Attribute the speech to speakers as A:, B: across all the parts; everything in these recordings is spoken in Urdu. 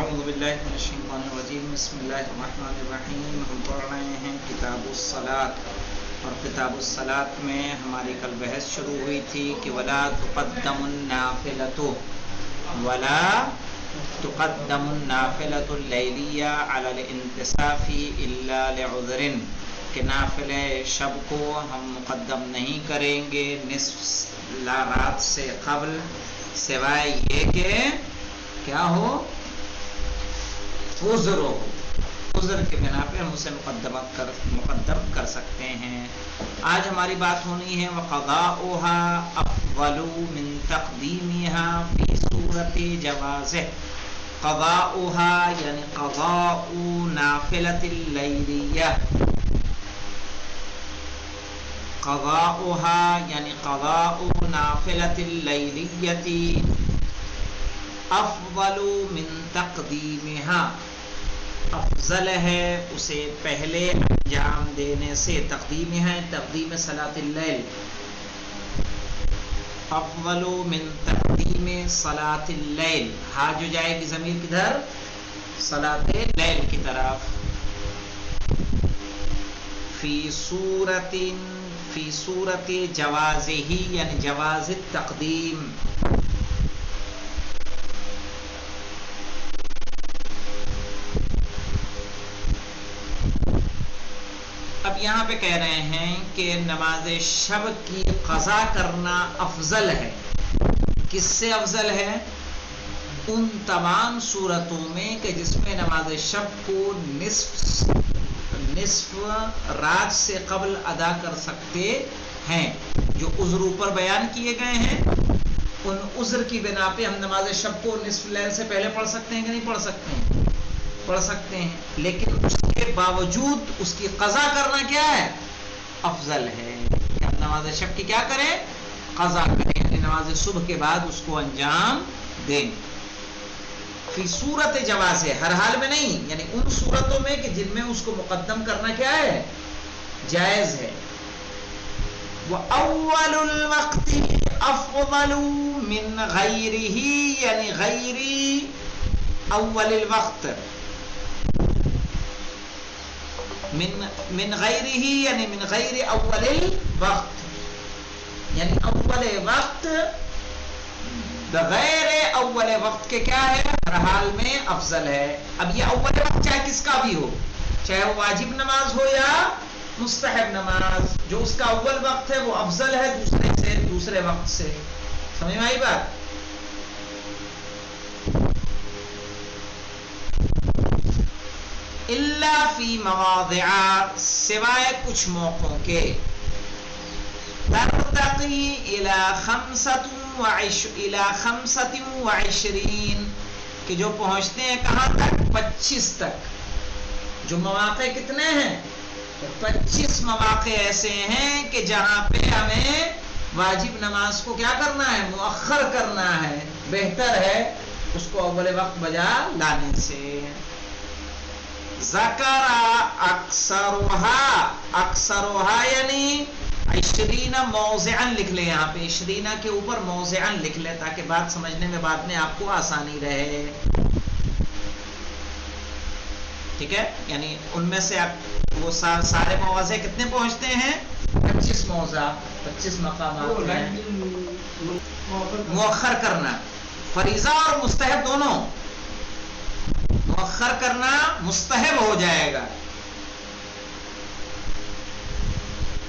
A: اعوذ باللہ من الشیطان الرجیم بسم اللہ الرحمن الرحیم. ہم پڑھ رہے ہیں کتاب الصلاۃ، اور کتاب الصلاۃ میں ہماری کل بحث شروع ہوئی تھی کہ ولا تقدم النافلۃ اللیلیہ علی الانتصاف الا لعذر، کہ نافل شب کو ہم مقدم نہیں کریں گے نصف رات سے قبل، سوائے یہ کہ کیا ہو، عذر ہو. عذر کے بنا پہ ہم اسے مقدم کر سکتے ہیں. آج ہماری بات ہونی ہے وقضاؤها افضل من تقدیمها فی صورت جوازہ. قضاؤها یعنی قضاء نافلۃ اللیلیہ، قضاؤها یعنی قضاء نافلۃ اللیلیہ افضل من تقدیمها، افضل ہے اسے پہلے انجام دینے سے. تقدیم ہے تقدیم صلاۃ اللیل، افضل من تقدیم صلاۃ اللیل. ہاں جو جائے گی ضمیر کدھر، صلاۃ لیل کی طرف. فی صورت جوازہ یعنی جواز التقدیم. اب یہاں پہ کہہ رہے ہیں کہ نماز شب کی قضا کرنا افضل ہے. کس سے افضل ہے؟ ان تمام صورتوں میں کہ جس میں نماز شب کو نصف رات سے قبل ادا کر سکتے ہیں. جو عذر اوپر بیان کیے گئے ہیں ان عذر کی بنا پہ ہم نماز شب کو نصف لیل سے پہلے پڑھ سکتے ہیں کہ نہیں پڑھ سکتے ہیں؟ پڑھ سکتے ہیں، لیکن اس کے باوجود اس کی قضا کرنا کیا ہے، افضل ہے. کہ ہم نماز شب کی کیا کریں، قضا کریں، یعنی نماز صبح کے بعد اس کو انجام دیں. فی صورت جواز ہے، ہر حال میں نہیں، یعنی ان صورتوں میں کہ جن میں اس کو مقدم کرنا کیا ہے، جائز ہے. وَأَوَّلُ الْوَقْتِ أَفْضَلُ مِنْ غَيْرِهِ یعنی غیر اول الوقت، من غیرہ یعنی من غیر اول الوقت، یعنی اول وقت بغیر اول وقت کے کیا ہے، ہر حال میں افضل ہے. اب یہ اول وقت چاہے کس کا بھی ہو، چاہے وہ واجب نماز ہو یا مستحب نماز، جو اس کا اول وقت ہے وہ افضل ہے دوسرے وقت سے. سمجھ میں آئی بات؟ الا فی مواضع، سوائے کچھ موقعوں کے، ترتقی الی 25 کہ جو پہنچتے ہیں کہاں تک، 25 تک. جو مواقع کتنے ہیں، 25 مواقع ایسے ہیں کہ جہاں پہ ہمیں واجب نماز کو کیا کرنا ہے، مؤخر کرنا ہے. بہتر ہے اس کو اول وقت بجا لانے سے. ذکر اکثرها یعنی 20 موضعا لکھ لیں، یہاں پہ 20 کے اوپر موضعا لکھ لیں تاکہ بات سمجھنے میں بعد میں آپ کو آسانی رہے. ٹھیک ہے، یعنی ان میں سے آپ وہ سارے مواضع کتنے پہنچتے ہیں، 25 موضع، 25 مقامات ہیں. مؤخر کرنا فریضہ اور مستحب دونوں، مؤخر کرنا مستحب ہو جائے گا.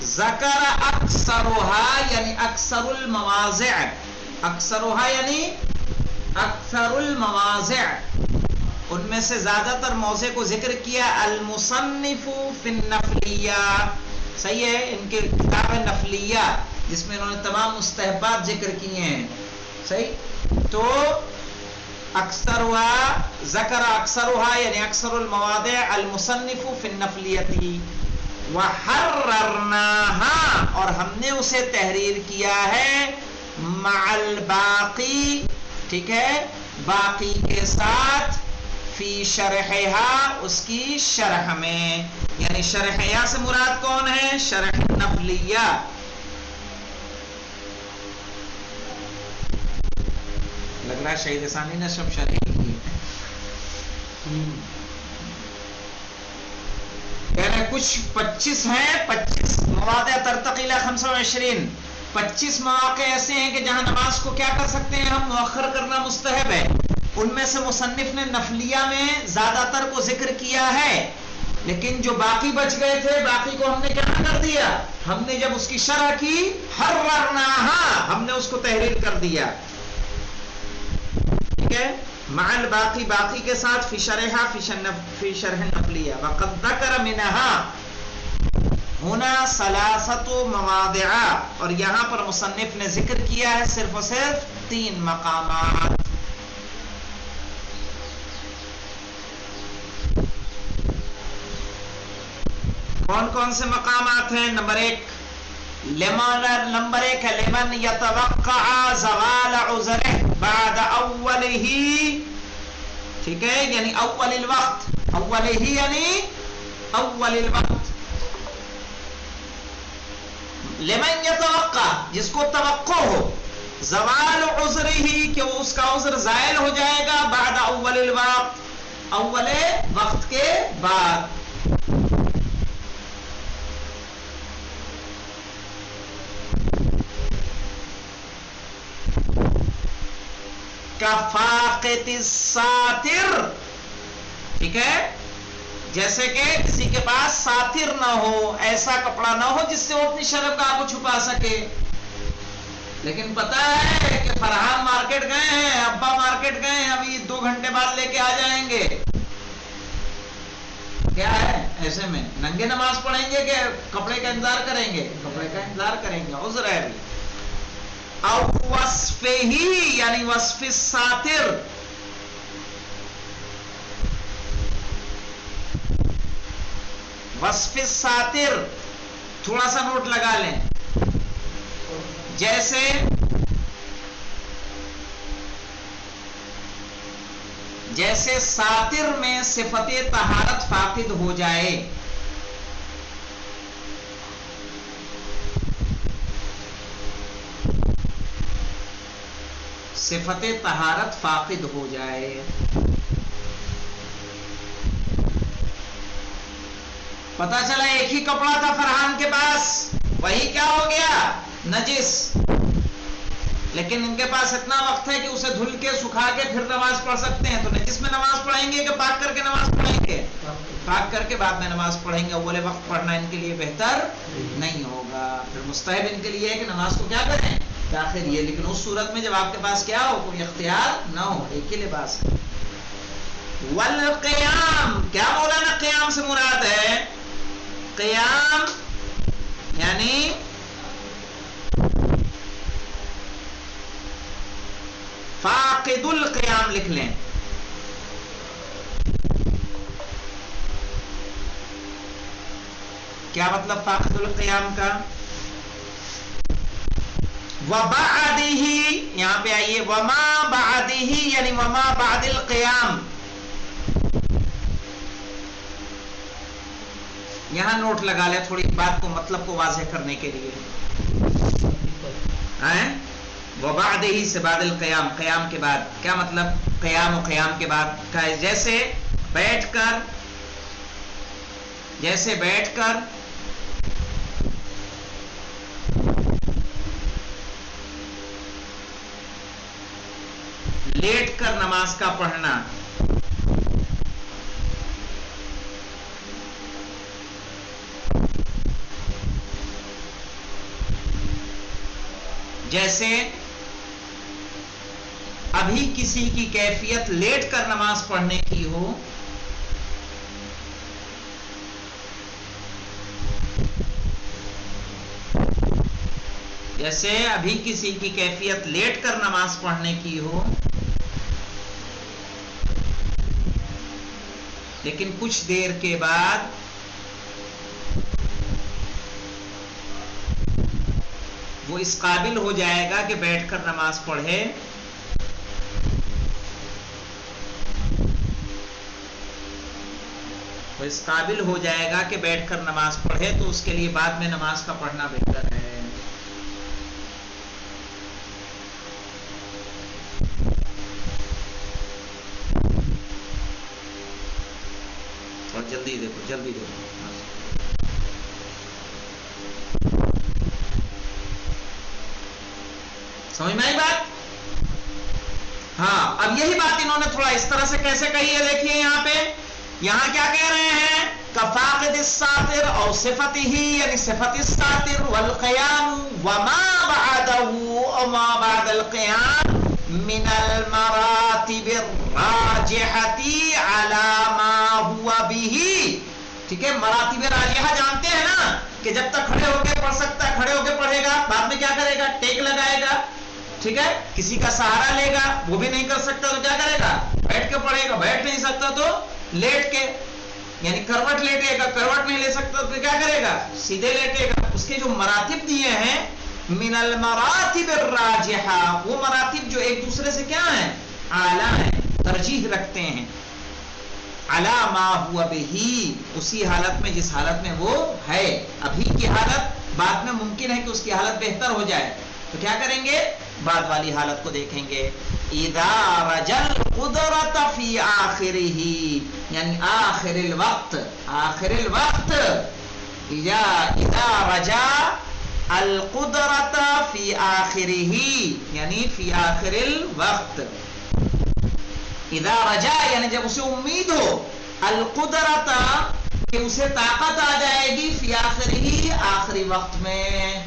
A: ذکر اکثرها یعنی اکثر المواضع، اکثرها یعنی اکثر المواضع، ان میں سے زیادہ تر موضع کو ذکر کیا. المصنف فی النفلیہ، صحیح ہے، ان کے کتاب نفلیہ جس میں انہوں نے تمام مستحبات ذکر کیے ہیں. صحیح، تو اکثرها ذکر اکثرها یعنی اکثر المواضع المصنف فی النفلیتی. وحررناها اور ہم نے اسے تحریر کیا ہے، مع الباقی، ٹھیک ہے، باقی کے ساتھ، فی شرحها اس کی شرح میں. یعنی شرحیہ سے مراد کون ہے، شرح نفلیہ. لگ رہا ہے شہید ثانی نے سب شرح کی. یعنی کچھ 25 ہیں، 25 مواضع ترتقی الی 25، 25 مواقع ایسے ہیں کہ جہاں نماز کو کیا کر سکتے ہیں ہم، مؤخر کرنا مستحب ہے. ان میں سے مصنف نے نفلیہ میں زیادہ تر کو ذکر کیا ہے، لیکن جو باقی بچ گئے تھے باقی کو ہم نے کیا کر دیا، ہم نے جب اس کی شرح کی حررناہا، ہم نے اس کو تحریر کر دیا. ٹھیک ہے، مع الباقی، باقی کے ساتھ، فی شرحہ، فی شرح نفلیہ. وقد ذکر منہا ہونا ثلاثت مواضع، اور یہاں پر مصنف نے ذکر کیا ہے صرف اور صرف 3 مقامات. کون کون سے مقامات ہیں؟ نمبر 1 ہے لمن یتوقع زوال عذرہ بعد اولہ، ٹھیک ہے، یعنی اول الوقت، اولہ یعنی اول الوقت. لمن یتوقع، جس کو توقع ہو، زوال عذرہ، کہ اس کا عذر زائل ہو جائے گا، بعد اول الوقت، اول وقت کے بعد. فاقد الساتر، ٹھیک ہے، جیسے کہ کسی کے پاس ساتر نہ ہو، ایسا کپڑا نہ ہو جس سے وہ اپنی شرمگاہ کو چھپا سکے. لیکن پتا ہے کہ فرحان مارکیٹ گئے ہیں، ابا مارکیٹ گئے ہیں، ابھی 2 گھنٹے بعد لے کے آ جائیں گے. کیا ہے ایسے میں ننگے نماز پڑھیں گے کہ کپڑے کا انتظار کریں گے؟ کپڑے کا انتظار کریں گے، عذر ہے ابھی. او وصف ہی یعنی وصف الساتر، وصف الساتر، تھوڑا سا نوٹ لگا لیں. جیسے ساتر میں صفت طہارت فاقد ہو جائے، صفت طہارت فاقد ہو جائے. پتا چلا ایک ہی کپڑا تھا فرحان کے پاس، وہی کیا ہو گیا، نجس. لیکن ان کے پاس اتنا وقت ہے کہ اسے دھل کے سکھا کے پھر نماز پڑھ سکتے ہیں. تو نجس میں نماز پڑھیں گے کہ پاک کر کے نماز پڑھیں گے؟ پاک کر کے بعد میں نماز پڑھیں گے. اول وقت پڑھنا ان کے لیے بہتر نہیں ہوگا. پھر مستحب ان کے لیے ہے کہ نماز کو کیا کریں، تاخیر یہ. لیکن اس صورت میں جب آپ کے پاس کیا ہو، کوئی اختیار نہ ہو، ایک ہی لباس ہے. والقیام، کیا مولانا قیام سے مراد ہے؟ قیام یعنی فاقد القیام لکھ لیں. کیا مطلب فاقد القیام کا؟ وبعدہ، یہاں پہ آئیے، وما بعدہ یعنی وما بعد القیام. یہاں نوٹ لگا لیں تھوڑی بات کو، مطلب کو واضح کرنے کے لیے. وبعدہ سے بعد القیام، قیام کے بعد. کیا مطلب قیام و قیام کے بعد؟ جیسے بیٹھ کر لیٹ کر نماز کا پڑھنا. جیسے ابھی کسی کی کیفیت لیٹ کر نماز پڑھنے کی ہو، جیسے ابھی کسی کی کیفیت لیٹ کر نماز پڑھنے کی ہو، لیکن کچھ دیر کے بعد وہ اس قابل ہو جائے گا کہ بیٹھ کر نماز پڑھے، وہ اس قابل ہو جائے گا کہ بیٹھ کر نماز پڑھے، تو اس کے لیے بعد میں نماز کا پڑھنا بہتر ہے. جلدی دیکھو جلدی دیکھو. سمجھ میں آئی بات؟ ہاں اب یہی بات انہوں نے تھوڑا اس طرح سے کیسے کہی ہے، دیکھیے یہاں پہ، یہاں کیا کہہ رہے ہیں، کفاقد الساتر اور صفت ہی یعنی صفت الساتر والقیام وما بعدہ وما بعد القیام من المراتب الراجحتی علی ما ہوا بھی. ٹھیک ہے، مراتب راجحہ جانتے ہیں نا کہ جب تک کھڑے ہو کے پڑھ سکتا ہے کھڑے ہو کے پڑھے گا، بعد میں کیا کرے گا، ٹیک لگائے گا. ٹھیک ہے، کسی کا سہارا لے گا، وہ بھی نہیں کر سکتا تو کیا کرے گا، بیٹھ کے پڑھے گا، بیٹھ نہیں سکتا تو لیٹ کے یعنی کروٹ لیٹے گا، کروٹ نہیں لے سکتا تو کیا کرے گا، سیدھے لیٹے گا. اس کے جو مراتب دیے ہیں من المراتب الراجحہ، وہ مراتب جو ایک دوسرے سے کیا ہیں، اعلیٰ ہیں، ترجیح رکھتے ہیں، علی ما ہوا بہی، اسی حالت میں جس حالت میں وہ ہے. ابھی کی حالت بعد میں ممکن ہے کہ اس کی حالت بہتر ہو جائے، تو کیا کریں گے، بعد والی حالت کو دیکھیں گے. اذا رجل قدرت فی آخرہ یعنی آخر الوقت، آخر الوقت، یا اذا رجا القدرت فی آخرہ یعنی فی آخر الوقت. اذا رجا یعنی جب اسے امید ہو، القدرت کہ اسے طاقت آ جائے گی، فی آخرہ آخری وقت میں.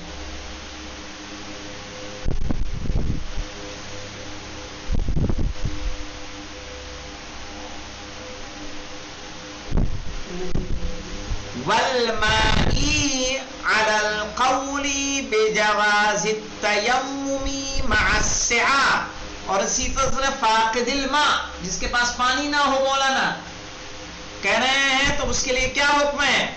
A: والمائی علی القول بجواز التیمم مع السعہ، اور اسی طرح فاقد الماء جس کے پاس پانی نہ ہو، مولانا کہہ رہے ہیں تو اس کے لیے کیا حکم ہے،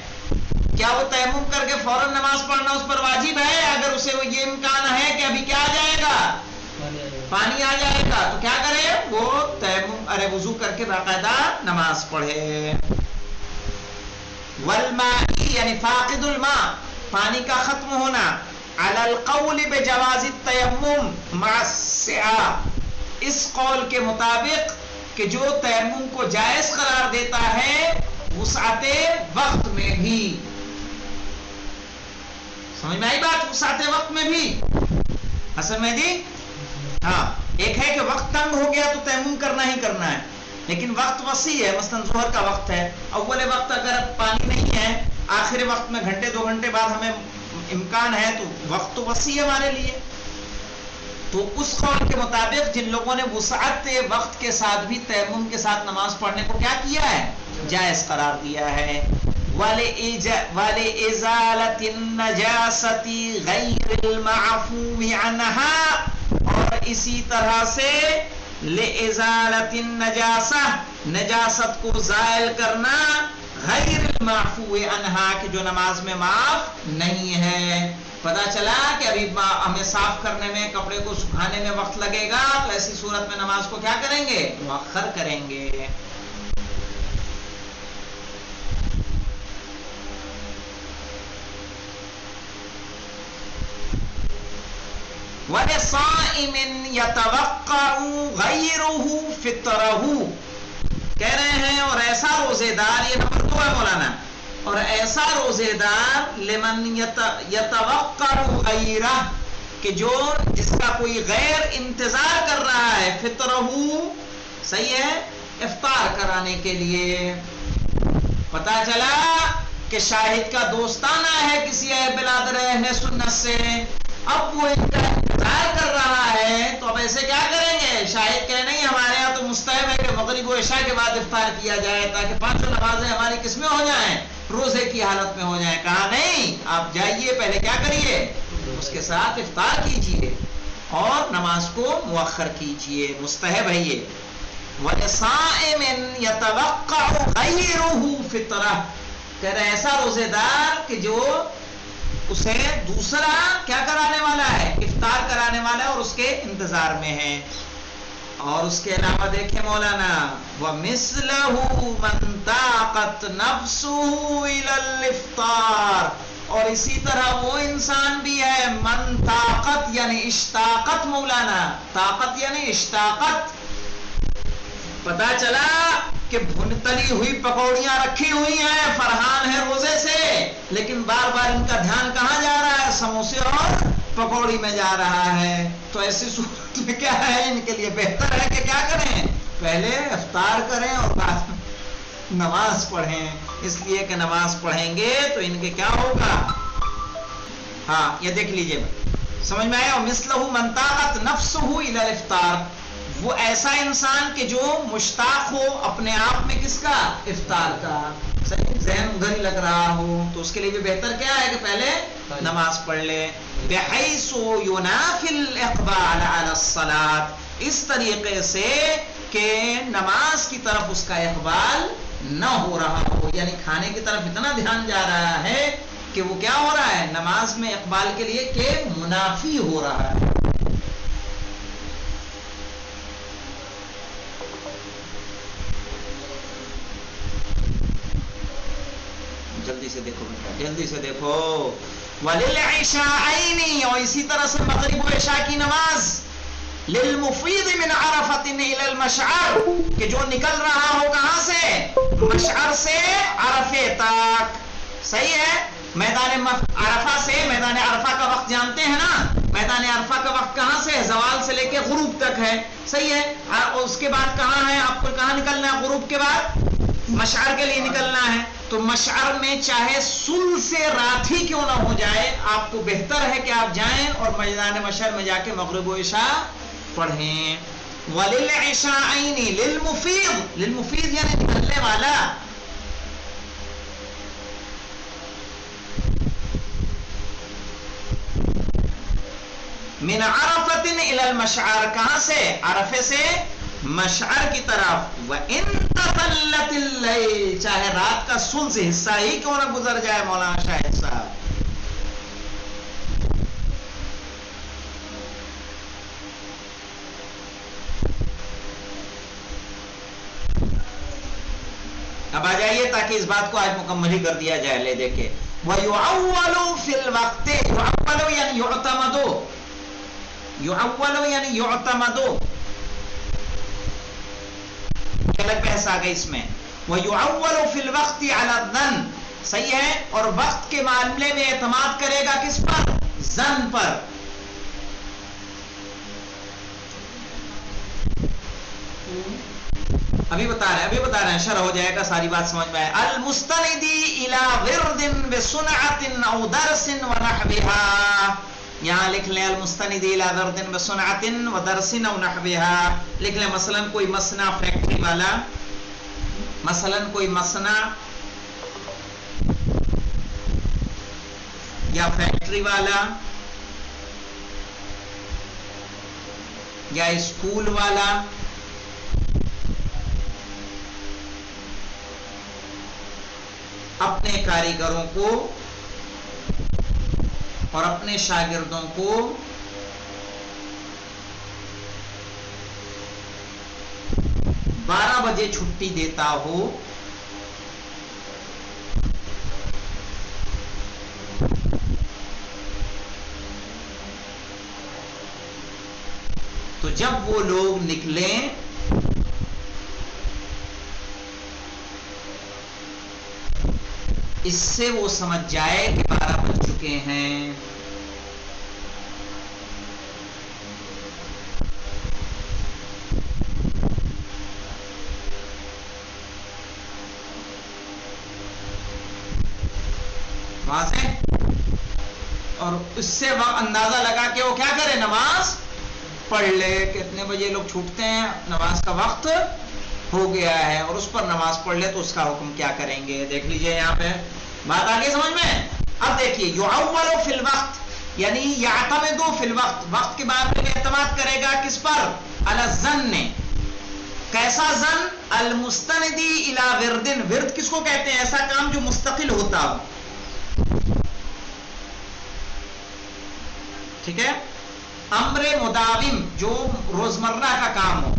A: کیا وہ تیمم کر کے فوراً نماز پڑھنا اس پر واجب ہے؟ اگر اسے یہ امکان ہے کہ ابھی کیا آ جائے گا، پانی آ جائے گا، تو کیا کرے، وہ تیمم وضو کر کے باقاعدہ نماز پڑھے. والماء یعنی فاقد الماء، پانی کا ختم ہونا، علی القول بجواز التیمم مع السعہ، اس قول کے مطابق کہ جو تیمم کو جائز قرار دیتا ہے وسعت وقت میں بھی. سمجھ میں آئی بات، وسعت وقت میں بھی. حسن مہدی، ہاں ایک ہے کہ وقت تنگ ہو گیا تو تیمم کرنا ہی کرنا ہے، لیکن وقت وسیع ہے، مثلا ظہر کا وقت ہے، اول وقت اگر پانی نہیں ہے، آخر وقت میں گھنٹے 2 گھنٹے بعد ہمیں امکان ہے، تو وقت تو وسیع ہے ہمارے لیے. تو اس قول کے مطابق جن لوگوں نے وسعت وقت کے ساتھ بھی تیمم کے ساتھ نماز پڑھنے کو کیا کیا ہے، جائز قرار دیا ہے. وَلِإِزَالَةِ النَّجَاسَةِ غَيْرِ الْمَعْفُومِ عَنْهَا، اور اسی طرح سے لِإِزَالَةِ النَّجَاسَةِ نجاست کو زائل کرنا، غیر المعفو عنہا کہ جو نماز میں معاف نہیں ہے. پتا چلا کہ ابھی ہمیں صاف کرنے میں، کپڑے کو سکھانے میں وقت لگے گا، تو ایسی صورت میں نماز کو کیا کریں گے، مؤخر کریں گے. وَلِصَائِمٍ يَتَوَقَّعُ غَيْرُهُ فِطْرَهُ، کہہ رہے ہیں اور ایسا روزے دار، یہ نمبر 2 ہے مولانا، اور ایسا روزے دار لمن یتوقع غیرہ کہ جو جس کا کوئی غیر انتظار کر رہا ہے، فطرہ صحیح ہے، افطار کرانے کے لیے. پتا چلا کہ شاہد کا دوستانہ ہے کسی بلاد اہل سنت سے، اب وہ ان کا انتظار کر رہا ہے، تو اب ایسے کیا کریں گے، شاہد کہے نہیں ہمارے یہاں تو مستحب ہے کہ مغرب و عشاء کے بعد افطار کیا جائے تاکہ 5 نمازیں ہماری کس میں ہو جائیں، روزے کی حالت میں ہو جائیں. کہا نہیں، آپ جائیے پہلے کیا کریے، اس کے ساتھ افطار کیجئے اور نماز کو مؤخر کیجئے، مستحب ہے یہ. وَلِصَائِمٍ يَتَوَقَّعُ غَيْرُهُ فِطْرَةً، کہ ایسا روزے دار کہ جو اسے دوسرا کیا کرانے والا ہے، افطار کرانے والا ہے اور اس کے انتظار میں ہے. اور اس کے علاوہ دیکھیں مولانا، وَمِثْلَهُ مَنْ طَاقَتْ نَفْسُهُ إِلَى الْإِفْطَارِ، اور اسی طرح وہ انسان بھی ہے، من طاقت یعنی اشتاقت، مولانا طاقت یعنی اشتاقت. پتا چلا کہ بھن تلی ہوئی پکوڑیاں رکھی ہوئی ہیں، فرحان ہے روزے سے، لیکن بار بار ان کا دھیان کہاں جا رہا ہے؟ سموسے اور پکوڑی میں جا رہا ہے. تو ایسی صورت میں کیا ہے؟ ان کے لیے بہتر ہے کہ کیا کریں؟ پہلے افطار کریں اور بعد نماز پڑھیں. اس لیے کہ نماز پڑھیں گے تو ان کے کیا ہوگا؟ ہاں یہ دیکھ لیجئے، سمجھ میں آیا؟ مثلہ من طاقت نفسہ الی الافطار، وہ ایسا انسان کہ جو مشتاق ہو اپنے آپ میں کس کا؟ افطار کا. صحیح، ذہن ادھر ہی لگ رہا ہو تو اس کے لیے بھی بہتر کیا ہے کہ پہلے نماز پڑھ لے. بحیث ینافی الاقبال علی الصلاۃ، اس طریقے سے کہ نماز کی طرف اس کا اقبال نہ ہو رہا ہو، یعنی کھانے کی طرف اتنا دھیان جا رہا ہے کہ وہ کیا ہو رہا ہے؟ نماز میں اقبال کے لیے کہ منافی ہو رہا ہے. جلدی سے دیکھو بیٹا، جلدی سے دیکھو. وَلِلْعِشَاءَيْنِ، اور اسی طرح سے مغرب و عشاء کی نماز. لِلْمُفِيدِ مِنْ عَرَفَةٍ إِلَى الْمَشْعَرِ، کہ جو نکل رہا ہو کہاں سے؟ مشعر سے عرفے تک. صحیح ہے؟ میدان عرفہ سے، میدان عرفہ کا وقت جانتے ہیں نا؟ میدان عرفہ کا وقت کہاں سے ہے؟ زوال سے لے کے غروب تک ہے. صحیح ہے؟ اور اس کے بعد کہاں ہے؟ آپ کو کہاں نکلنا ہے؟ غروب کے بعد مشعر کے لیے نکلنا ہے. تو مشعر میں چاہے سل سے رات ہی کیوں نہ ہو جائے، آپ کو بہتر ہے کہ آپ جائیں اور میدان مشعر میں جا کے مغرب و عشاء پڑھیں. وَلِلْعِشَاءَيْنِ لِلْمُفِيدِ، لِلْمُفِيدِ یعنی نکلنے والا. من عرفۃ الی المشعر، کہاں سے؟ عرفے سے مشعر کی طرف. وَإِن تَطَلَّتِ اللَّيْلِ، چاہے رات کا ثلث حصہ ہی کیوں نہ گزر جائے مولانا شاہد صاحب. اب آ جائیے تاکہ اس بات کو آج مکمل ہی کر دیا جائے. لے دیکھیں، وَيُعَوَّلُ فِي الْوَقْتِ، يُعَوَّلُ یعنی يُعْتَمَدُ، يُعَوَّلُ یعنی يُعْتَمَدُ، الگ بحث آ گئی اس میں. وَيُعَوَّلُ فِي الْوَقْتِ عَلَى الظَّنِّ، صحیح ہے؟ اور وقت کے معاملے میں اعتماد کرے گا کس پر؟ ظن پر. ابھی بتا رہے ہیں، شرح ہو جائے گا، ساری بات سمجھ میں آئے. المستند الى ورد بصنعت او درس ونحوها، یہاں لکھ لیں المستند الى ورد بصنعت ودرس او نحوها. لکھ لیں مثلا کوئی مصنع فیکٹری والا، مثلا کوئی مصنع یا فیکٹری والا یا اسکول والا اپنے کاریگروں کو اور اپنے شاگردوں کو بارہ بجے چھٹی دیتا ہو تو جب وہ لوگ نکلیں اس سے وہ سمجھ جائے کہ 12 بج چکے ہیں. واضح؟ اور اس سے وہ اندازہ لگا کہ وہ کیا کرے؟ نماز پڑھ لے. کتنے بجے لوگ چھوٹتے ہیں؟ نماز کا وقت ہو گیا ہے، اور اس پر نماز پڑھ لے تو اس کا حکم کیا کریں گے؟ دیکھ لیجئے یہاں پہ بات آگے سمجھ میں. اب دیکھیے، یعول فی الوقت یعنی یعتمد فی الوقت، وقت کے بارے میں اعتماد کرے گا کس پر؟ علی الظن. کیسا ظن؟ المستندی الی ورد، ورد کس کو کہتے ہیں؟ ایسا کام جو مستقل ہوتا ہو. ٹھیک ہے؟ امر مداوم جو روزمرہ کا کام ہو.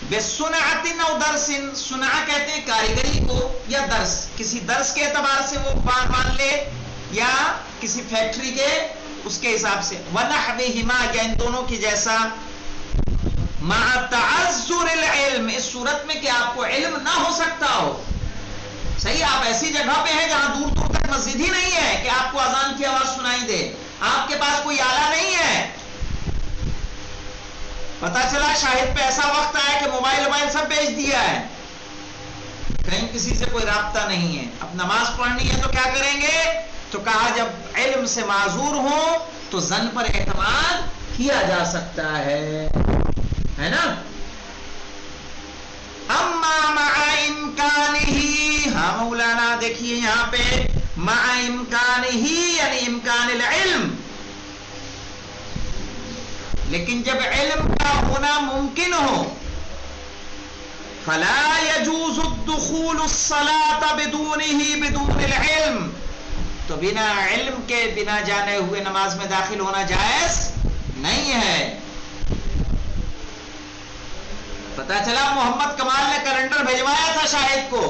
A: بصنعت او درس، صنع کہتے ہیں کاریگری کو، یا درس کسی درس کے اعتبار سے وہ مان لے، یا کسی فیکٹری کے اس کے حساب سے. ونحوہما، یا ان دونوں کی جیسا. مع تعذر العلم، اس صورت میں کہ آپ کو علم نہ ہو سکتا ہو. صحیح، آپ ایسی جگہ پہ ہیں جہاں دور دور تک مسجد ہی نہیں ہے کہ آپ کو اذان کی آواز سنائی دے، آپ کے پاس کوئی آلہ نہیں ہے. پتا چلا شاہد پہ ایسا وقت آیا کہ موبائل سب بیچ دیا ہے، کہیں کسی سے کوئی رابطہ نہیں ہے، اب نماز پڑھنی ہے تو کیا کریں گے؟ تو کہا جب علم سے معذور ہوں تو ظن پر اعتماد کیا جا سکتا ہے نا. اما مع امکانہ، ہاں مولانا دیکھیے یہاں پہ مع امکانہ یعنی امکان العلم، لیکن جب علم کا ہونا ممکن ہو، فلا يجوز الدخول الصلاة بدون العلم، تو بنا علم کے بنا جانے ہوئے نماز میں داخل ہونا جائز نہیں ہے. پتا چلا محمد کمال نے کیلنڈر بھیجوایا تھا شاہد کو،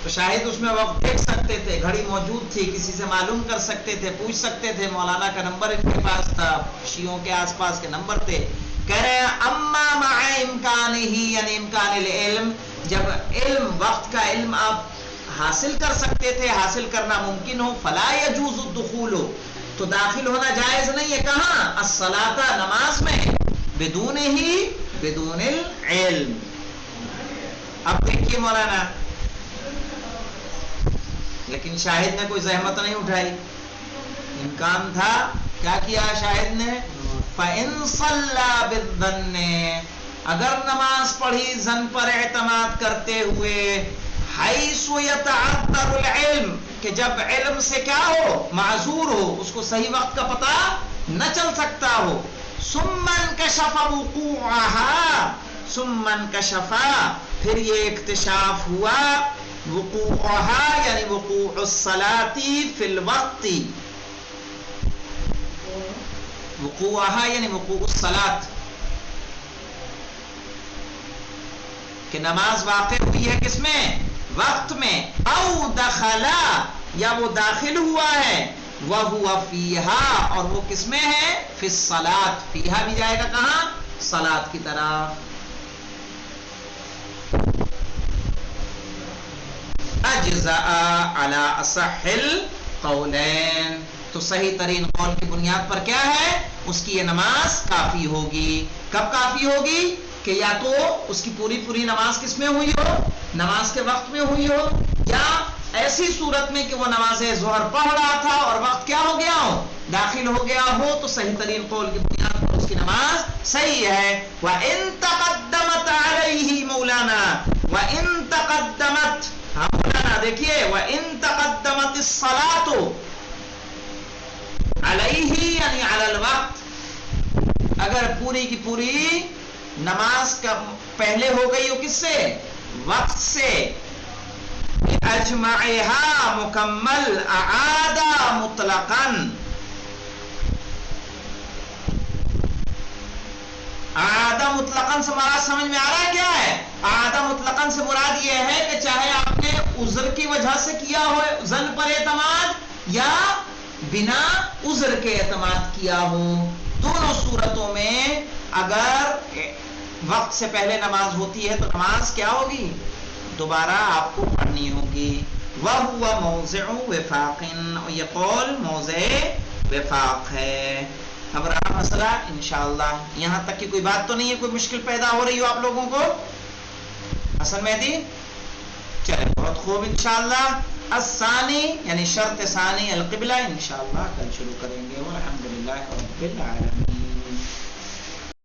A: تو شاہد اس میں وقت دیکھ سکتے تھے، گھڑی موجود تھی، کسی سے معلوم کر سکتے تھے، پوچھ سکتے تھے. مولانا کا نمبر ان کے پاس تھا، شیعوں کے آس پاس کے نمبر تھے. کہہ رہے ہیں اما مع امکانہ یعنی امکان العلم، جب علم وقت کا علم آپ حاصل کر سکتے تھے، حاصل کرنا ممکن ہو، فلا یجوز الدخول، تو داخل ہونا جائز نہیں ہے. کہاں؟ الصلاۃ، نماز میں، بدون العلم. اب دیکھیے مولانا، لیکن شاہد نے کوئی زحمت نہیں اٹھائی، امکان تھا، کیا کیا شاہد نے؟ فَإِن صَلَّى بِالظَّنِّ، اگر نماز پڑھی ظن پر اعتماد کرتے ہوئے، حَيْثُ يَتَعَذَّرُ الْعِلْم، کہ جب علم سے کیا ہو؟ معذور ہو، اس کو صحیح وقت کا پتہ نہ چل سکتا ہو. ثُمَّ انْكَشَفَ وُقُوعَهَا، ثُمَّ انْكَشَفَ، پھر یہ اکتشاف ہوا، وقوعها یعنی وقوع الصلاة فی الوقت، وقوعها یعنی وقوع الصلاة، کہ نماز واقع ہوئی ہے کس میں؟ وقت میں. او دخلا، یا وہ داخل ہوا ہے، وہو فیہا، اور وہ کس میں ہے؟ فی الصلاة، فیہا بھی جائے گا کہاں؟ صلاة کی طرف. اجزاء علی اصح القولین، تو صحیح ترین قول کی بنیاد پر کیا ہے؟ اس کی یہ نماز کافی ہوگی. کب کافی ہوگی؟ کہ یا تو اس کی پوری نماز کس میں ہوئی ہو؟ نماز کے وقت میں ہوئی ہو، یا ایسی صورت میں کہ وہ نماز ظہر پڑھ رہا تھا اور وقت کیا ہو گیا ہو؟ داخل ہو گیا ہو. تو صحیح ترین قول کی بنیاد پر اس کی نماز صحیح ہے. وَإِن تَقَدَّمَتْ عَلَيْهِ مولانا، وَإِن تَقَدَّمَتْ، ہاں مولانا دیکھیے، وَإِن تَقَدَّمَتِ الصَّلَاةُ عَلَيْهِ یعنی عَلَى الْوَقْتِ، اگر پوری کی پوری نماز کا پہلے ہو گئی ہو کس سے؟ وقت سے. اجمعها مکمل، اعاد مطلقا، اعاد مطلقا سے مراد سمجھ میں آ رہا ہے کیا ہے؟ اعاد مطلقا سے مراد یہ ہے کہ چاہے آپ نے عذر کی وجہ سے کیا ہو ظن پر اعتماد، یا بنا عذر کے اعتماد کیا ہو، دونوں صورتوں میں اگر وقت سے پہلے نماز ہوتی ہے تو نماز کیا ہوگی؟ دوبارہ آپ کو پڑھنی ہوگی. وَهُوَ مَوْضِعُ وِفَاقٍ، یہ قول موضع وفاق ہے. اب رہا مسئلہ انشاءاللہ، یہاں تک کی کوئی بات تو نہیں ہے، کوئی مشکل پیدا ہو رہی ہو آپ لوگوں کو؟ حسن مہدی، چلے بہت خوب. انشاءاللہ الثانی یعنی شرط ثانی القبلہ انشاءاللہ کل شروع کریں گے. والحمدللہ رب العالمین.